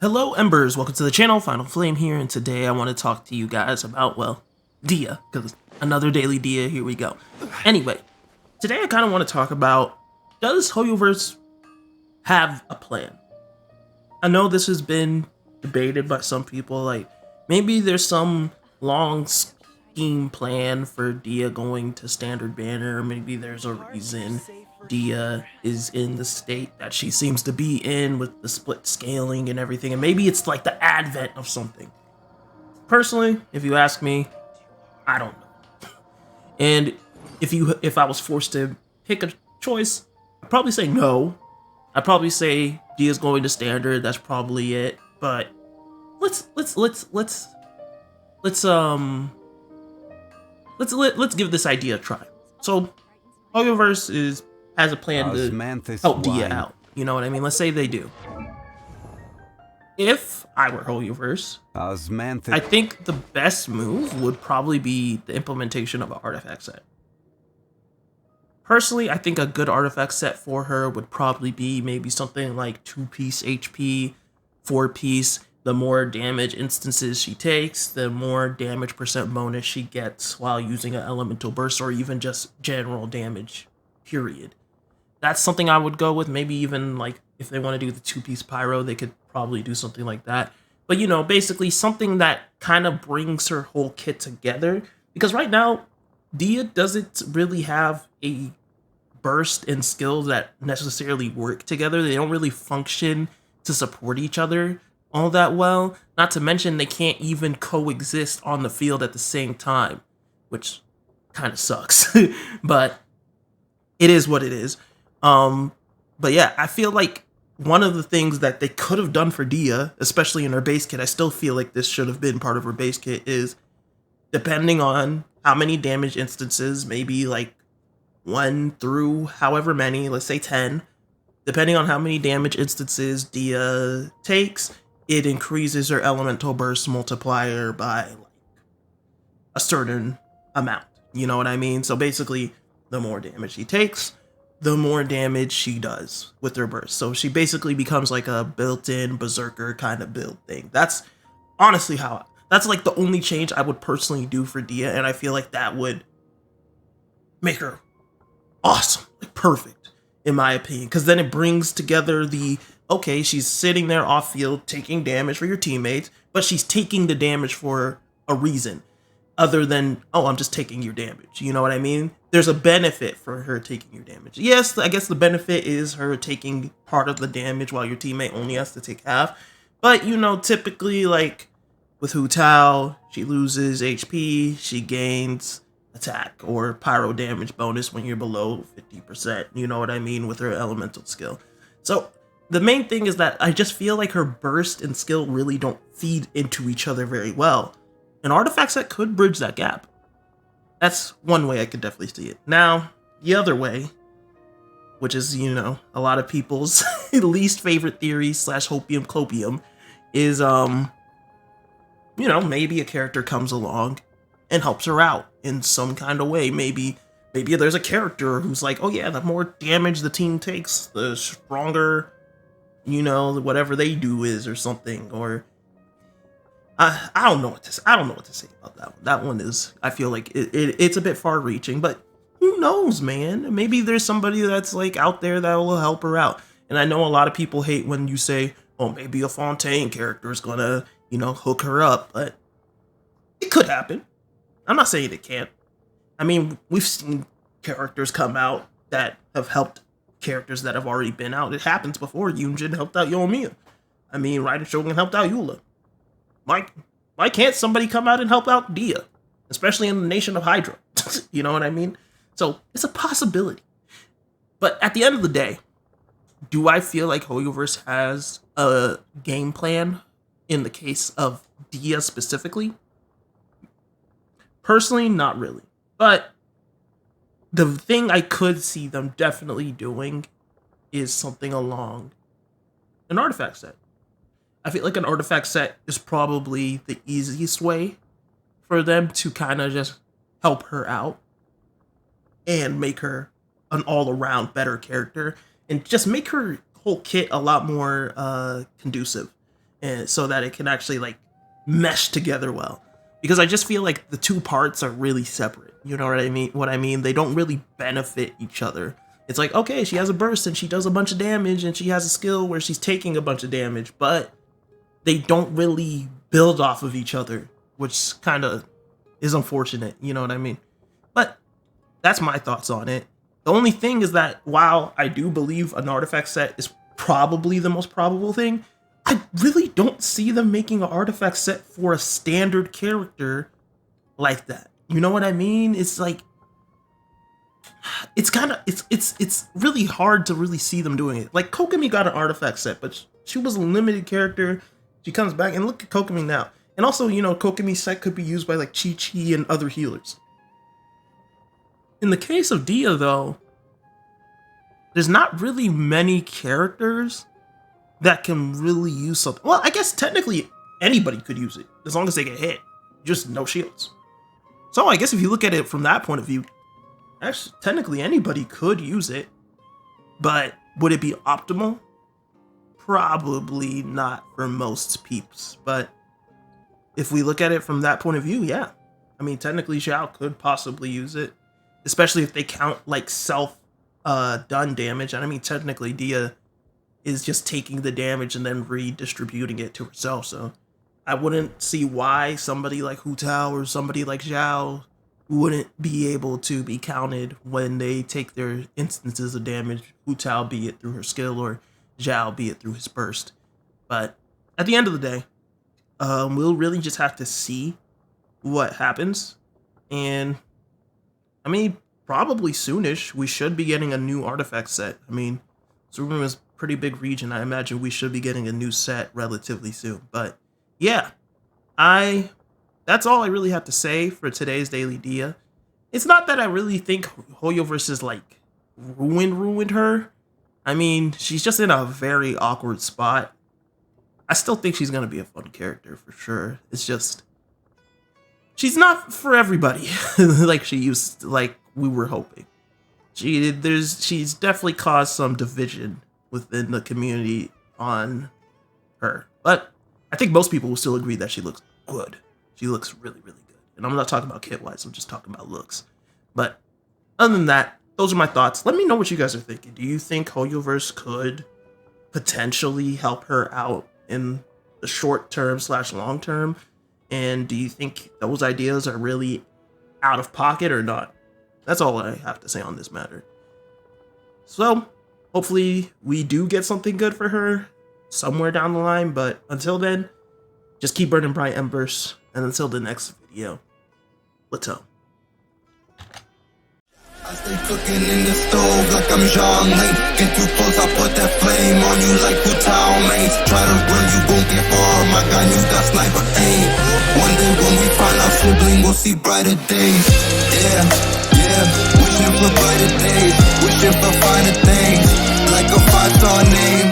Hello Embers, welcome to the channel, Final Flame here, and today I want to talk to you guys about, well, Dehya, because another daily Dehya, here we go. Anyway, today I kind of want to talk about, does Hoyoverse have a plan? I know this has been debated by some people, like, maybe there's some long scheme plan for Dehya going to standard banner, or maybe there's a reason Dehya is in the state that she seems to be in with the split scaling and everything, and maybe it's like the advent of something. Personally, if you ask me, I don't know. And if I was forced to pick a choice, I'd probably say no. I'd probably say Dehya's going to standard. That's probably it. But let's give this idea a try. So Hoyoverse has a plan to help Dehya out. You know what I mean? Let's say they do. If I were Hoyoverse, I think the best move would probably be the implementation of an artifact set. Personally, I think a good artifact set for her would probably be maybe something like 2-piece HP, 4-piece. The more damage instances she takes, the more damage percent bonus she gets while using an elemental burst, or even just general damage, period. That's something I would go with. Maybe even like if they want to do the 2-piece pyro, they could probably do something like that. But you know, basically something that kind of brings her whole kit together. Because right now, Dehya doesn't really have a burst and skills that necessarily work together. They don't really function to support each other all that well. Not to mention they can't even coexist on the field at the same time, which kind of sucks. But it is what it is. But yeah, I feel like one of the things that they could have done for Dehya, especially in her base kit, I still feel like this should have been part of her base kit, is depending on how many damage instances, maybe like 1 through however many, let's say 10, depending on how many damage instances Dehya takes, it increases her elemental burst multiplier by like a certain amount. You know what I mean? So basically, the more damage she takes, the more damage she does with her burst. So she basically becomes like a built-in berserker kind of build thing. That's honestly that's like the only change I would personally do for Dehya, and I feel like that would make her awesome, like perfect, in my opinion. Because then it brings together okay, she's sitting there off field taking damage for your teammates, but she's taking the damage for a reason other than, oh, I'm just taking your damage. You know what I mean? There's a benefit for her taking your damage. Yes, I guess the benefit is her taking part of the damage while your teammate only has to take half. But, you know, typically, like, with Hu Tao, she loses HP, she gains attack or pyro damage bonus when you're below 50%. You know what I mean? With her elemental skill. So, the main thing is that I just feel like her burst and skill really don't feed into each other very well. An artifact set could bridge that gap. That's one way I could definitely see it. Now, the other way, which is, you know, a lot of people's least favorite theory / hopium copium, is, you know, maybe a character comes along and helps her out in some kind of way. Maybe there's a character who's like, oh yeah, the more damage the team takes, the stronger, you know, whatever they do is, or something. Or I don't know what to say. I don't know what to say about that one. That one is, I feel like it's a bit far-reaching, but who knows, man? Maybe there's somebody that's like out there that will help her out. And I know a lot of people hate when you say, oh, maybe a Fontaine character is gonna, you know, hook her up, but it could happen. I'm not saying it can't. I mean, we've seen characters come out that have helped characters that have already been out. It happens before. Yunjin helped out Yoimiya. I mean, Raiden Shogun helped out Eula. Why can't somebody come out and help out Dehya? Especially in the nation of Hydra. You know what I mean? So, it's a possibility. But at the end of the day, do I feel like Hoyoverse has a game plan in the case of Dehya specifically? Personally, not really. But the thing I could see them definitely doing is something along an artifact set. I feel like an artifact set is probably the easiest way for them to kind of just help her out and make her an all-around better character and just make her whole kit a lot more conducive. and so that it can actually like mesh together well. Because I just feel like the two parts are really separate. You know what I mean? They don't really benefit each other. It's like, okay, she has a burst and she does a bunch of damage and she has a skill where she's taking a bunch of damage, but they don't really build off of each other, which kind of is unfortunate. You know what I mean? But that's my thoughts on it. The only thing is that while I do believe an artifact set is probably the most probable thing, I really don't see them making an artifact set for a standard character like that. You know what I mean? It's like, it's really hard to really see them doing it. Like Kokomi got an artifact set, but she was a limited character. She comes back and look at Kokomi now. And also, you know, Kokomi's set could be used by like Chi-Chi and other healers. In the case of Dehya though, there's not really many characters that can really use something. Well, I guess technically anybody could use it as long as they get hit. Just no shields. So I guess if you look at it from that point of view, actually technically anybody could use it. But would it be optimal? Probably not for most peeps. But if we look at it from that point of view, yeah. I mean, technically Xiao could possibly use it, especially if they count like self done damage. And I mean, technically Dehya is just taking the damage and then redistributing it to herself. So I wouldn't see why somebody like Hu Tao or somebody like Xiao wouldn't be able to be counted when they take their instances of damage. Hu Tao be it through her skill or Xiao be it through his burst. But at the end of the day, we'll really just have to see what happens. And I mean, probably soonish, we should be getting a new artifact set. I mean, Surumu is a pretty big region. I imagine we should be getting a new set relatively soon. But yeah, that's all I really have to say for today's Daily Dehya. It's not that I really think Hoyoverse is like ruined her. I mean, she's just in a very awkward spot. I still think she's gonna be a fun character for sure. It's just she's not for everybody like she used to, like we were hoping. She's definitely caused some division within the community on her. But I think most people will still agree that she looks good. She looks really, really good. And I'm not talking about kit-wise, I'm just talking about looks. But other than that, those are my thoughts. Let me know what you guys are thinking. Do you think Hoyoverse could potentially help her out in the short term / long term? And do you think those ideas are really out of pocket or not? That's all I have to say on this matter. So hopefully we do get something good for her somewhere down the line. But until then, just keep burning bright embers. And until the next video, Latom. I stay cooking in the stove like I'm Jean Lane. Get too close, I put that flame on you like Hu Tao mains. Try to run, you gon' get far. My guy knew that sniper aim. One day when we find our sibling, we'll see brighter days. Yeah, yeah, wishing for brighter days. Wishing for finer things, like a 5-star name.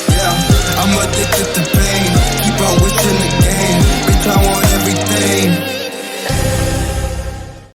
Yeah, I'm addicted to pain. Keep on wishing again. Bitch, I want everything.